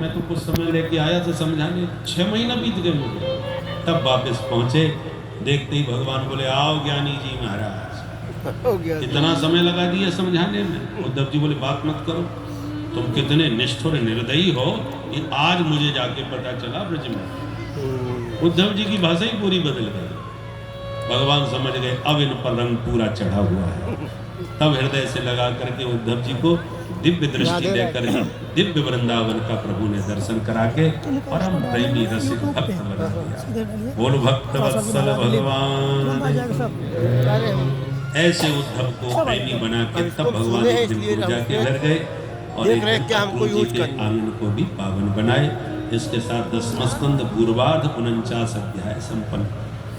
मैं तो कुछ समय लेके आया था समझाने, 6 महीना बीत गए मुझे। तब वापस पहुंचे, देखते ही भगवान बोले आओ ज्ञानी जी महाराज। इतना समय लगा दिया समझाने में। उद्धव जी बोले बात मत करो, तुम कितने निष्ठुर निर्दयी हो, ये आज मुझे जाके पता चला ब्रज में। उद्धव जी की भाषा ही पूरी बदल गई। भगवान समझ गए अब इन पर रंग पूरा चढ़ा हुआ है। तब हृदय से लगा करके उद्धव जी को दिव्य दृष्टि देकर दिव्य वृंदावन का प्रभु ने दर्शन करा के परम प्रेमी रसिक भक्त बना दिया। बोल भक्त वत्सल भगवान। ऐसे उद्धव को प्रेमी बना के तब भगवान एक दिन पूजा के घर गए और एक आंगन को भी पावन बनाए। इसके साथ 10वां स्कंद पूर्वार्ध 49 अध्याय संपन्न।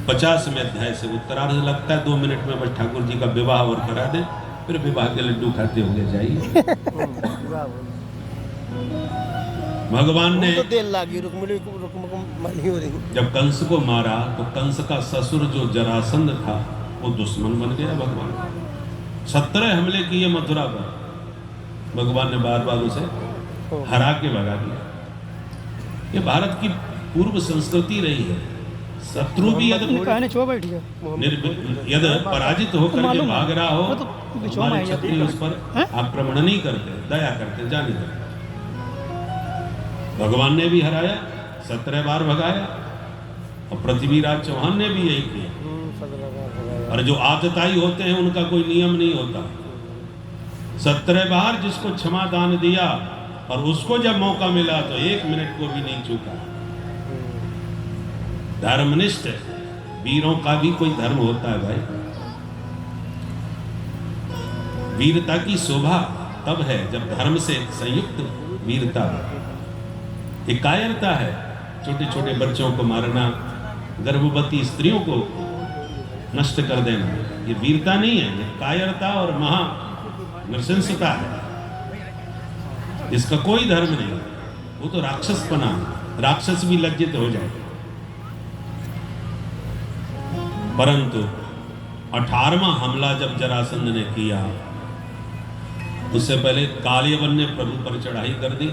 50वें अध्याय से उत्तरार्ध लगता है। 2 मिनट में बस ठाकुर जी का विवाह और करा दे, फिर विवाह के लड्डू खाते हुए जाइए। भगवान ने तो देर लगी जब कंस को मारा तो कंस का ससुर जो जरासंध था वो दुश्मन बन गया। भगवान 17 हमले किए मथुरा पर, भगवान ने बार बार उसे हरा के भगा दिया। ये भारत की पूर्व संस्कृति रही है। शत्रु भी यदि पराजित होकर के भाग रहा हो, हमारे क्षत्रिय उस पर आक्रमण नहीं करते, दया करते, जाने देते। भगवान ने भी हराया, 17 बार भगाया, और पृथ्वीराज चौहान ने भी यही किया। और जो आतताई होते हैं उनका कोई नियम नहीं होता। 17 बार जिसको क्षमा दान दिया और उसको जब मौका मिला तो 1 मिनट को भी नहीं चूका। धर्मनिष्ठ वीरों का भी कोई धर्म होता है भाई। वीरता की शोभा तब है जब धर्म से संयुक्त वीरता। ये कायरता है, छोटे छोटे बच्चों को मारना, गर्भवती स्त्रियों को नष्ट कर देना, ये वीरता नहीं है, ये कायरता और महा नृशंसता है। इसका कोई धर्म नहीं, वो तो राक्षसपना है। राक्षस भी लज्जित हो जाए। परंतु 18वां हमला जब जरासंध ने किया, उससे पहले कालियवन ने प्रभु पर चढ़ाई कर दी।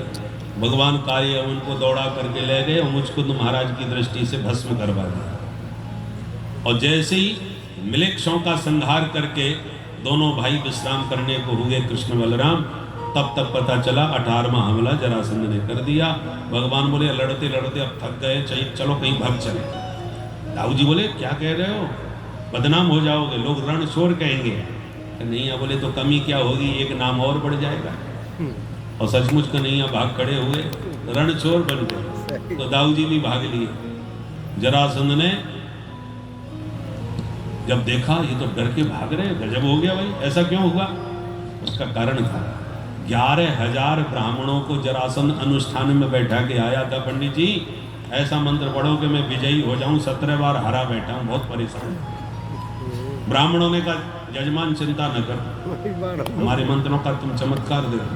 भगवान कालियवन को दौड़ा करके ले गए और मुझको तो महाराज की दृष्टि से भस्म करवा दिया। और जैसे ही मिलेक्षों का संहार करके दोनों भाई विश्राम करने को हुए कृष्ण बलराम, तब तक पता चला 18वां हमला जरासंध ने कर दिया। भगवान बोले लड़ते लड़ते अब थक गए, चाहिए चलो कहीं भाग चले। दाऊ जी बोले क्या कह रहे हो, बदनाम हो जाओगे, लोग रणछोड़ कहेंगे। नहीं बोले तो कमी क्या होगी, एक नाम और बढ़ जाएगा। और सचमुच का नहीं भाग खड़े हुए, रणछोड़ बन गए। तो दाऊ जी भी भाग लिए। जरासंध ने जब देखा ये तो डर के भाग रहे, गजब हो गया भाई, ऐसा क्यों हुआ? उसका कारण था 11,000 ब्राह्मणों को जरासंध अनुष्ठान में बैठा के आया था। पंडित जी ऐसा मंत्र पढ़ो कि मैं विजयी हो जाऊं, 17 बार हरा बैठा हूं, बहुत परेशान। ब्राह्मणों ने कहा यजमान चिंता न कर, हमारे मंत्रों का तुम चमत्कार देखो।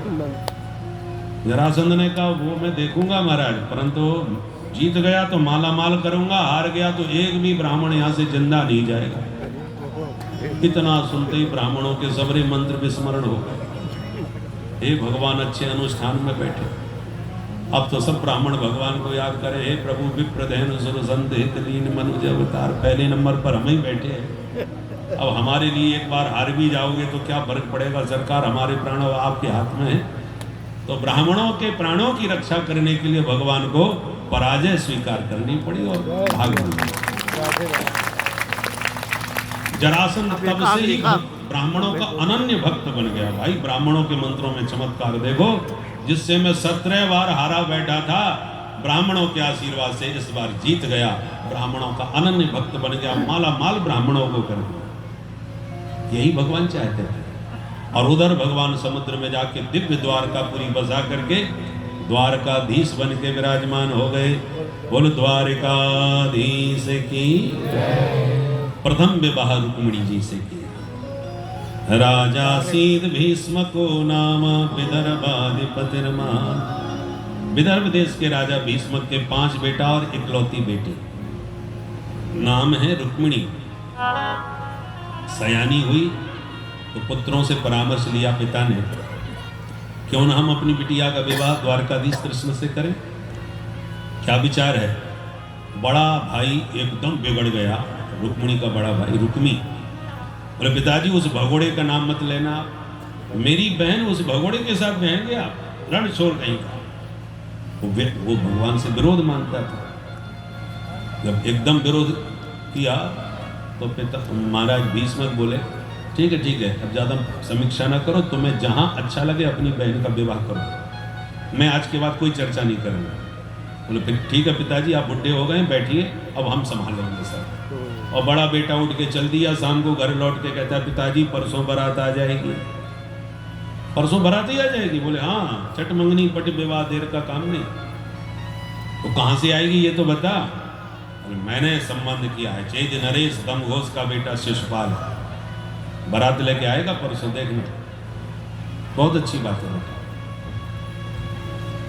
जरासंध ने कहा वो मैं देखूंगा महाराज, परंतु जीत गया तो माला माल करूंगा, हार गया तो एक भी ब्राह्मण यहाँ से जिंदा नहीं जाएगा। इतना सुनते ही ब्राह्मणों के सबरे मंत्र विस्मरण हो गए। हे भगवान अच्छे अनुष्ठान में बैठे, अब तो सब ब्राह्मण भगवान को याद करे। हे प्रभु विप्रधेनु सुर संत हित लीन मनुज अवतार, पहले नंबर पर हम ही बैठे हैं। अब हमारे लिए एक बार हार भी जाओगे तो क्या फर्क पड़ेगा, सरकार हमारे प्राण आपके हाथ में है। तो ब्राह्मणों के प्राणों की रक्षा करने के लिए भगवान को पराजय स्वीकार करनी पड़ी और भाग गए। जरासंध तब से ही ब्राह्मणों का अनन्य भक्त बन गया। भाई ब्राह्मणों के मंत्रों में चमत्कार देखो, जिससे मैं 17 बार हारा बैठा था, ब्राह्मणों के आशीर्वाद से इस बार जीत गया। ब्राह्मणों का अनन्य भक्त बन गया, माला माल ब्राह्मणों को कर दिया। यही भगवान चाहते थे। और उधर भगवान समुद्र में जाके दिव्य द्वारकापुरी बसा करके द्वारकाधीश बन के विराजमान हो गए। बोल द्वारकाधीश की। प्रथम विवाह रुक्मिणी जी से किया। राजा सीध भीष्म को नाम विदर्भाधिपतिर्महान। विदर्भ देश के राजा भीष्म के 5 बेटा और इकलौती बेटी, नाम है रुक्मिणी। सयानी हुई तो पुत्रों से परामर्श लिया पिता ने क्यों ना हम अपनी बिटिया का विवाह द्वारकाधीश कृष्ण से करें। क्या विचार है? बड़ा भाई एकदम बिगड़ गया, रुक्मिणी का बड़ा भाई रुक्मी बोले पिताजी उस भगोड़े का नाम मत लेना, मेरी बहन उस भगोड़े के साथ रहेंगे आप, रण छोड़ कहीं का। वो भगवान से विरोध मानता था। जब एकदम विरोध किया तो पिता महाराज भीष्म बोले ठीक है, अब ज़्यादा समीक्षा ना करो, तुम्हें जहाँ अच्छा लगे अपनी बहन का विवाह करो, मैं आज के बाद कोई चर्चा नहीं करूँगा। बोले फिर ठीक है पिताजी, आप बुढ़े हो गए, बैठिए, अब हम संभालेंगे सब। और बड़ा बेटा उठ के चल दिया। शाम को घर लौट के कहता है पिताजी परसों बारात आ जाएगी। परसों बारात ही आ जाएगी? बोले हाँ, चट मंगनी पट विवाह, देर का काम नहीं। तो कहाँ से आएगी ये तो बता। मैंने संबंध किया है, चेद नरेश दम घोष का बेटा शिशुपाल, बारात लेके आएगा परसों, देखना। बहुत अच्छी बात है।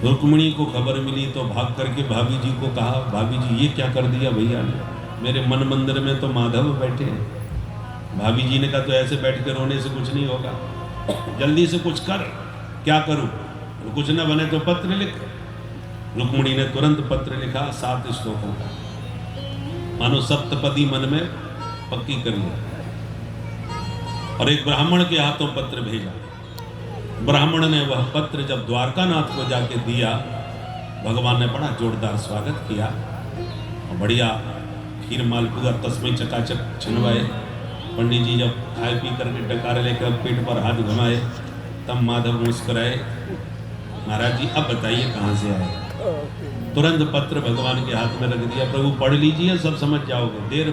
रुक्मिणी को खबर मिली तो भाग करके भाभी जी को कहा, भाभी जी ये क्या कर दिया भैया ने, मेरे मन मंदिर में तो माधव बैठे हैं। भाभी जी ने कहा तो ऐसे बैठ के रोने से कुछ नहीं होगा, जल्दी से कुछ कर। क्या करूं? कुछ ना बने तो पत्र लिख। रुक्मिणी ने तुरंत पत्र लिखा 7 श्लोकों का, मानो सप्तपदी मन में पक्की कर लिया, और एक ब्राह्मण के हाथों पत्र भेजा। ब्राह्मण ने वह पत्र जब द्वारकानाथ को जाके दिया, भगवान ने बड़ा जोरदार स्वागत किया और बढ़िया खीर मालपुआ तस्मै चकाचक छनवाए। पंडित जी जब खाए पी करके डकार लेकर पेट पर हाथ घुमाए, तब माधव मुस्कुराए, महाराज जी अब बताइए कहाँ से आए। तुरंत पत्र भगवान के हाथ में रख दिया, प्रभु पढ़ लीजिए, सब समझ जाओगे, देर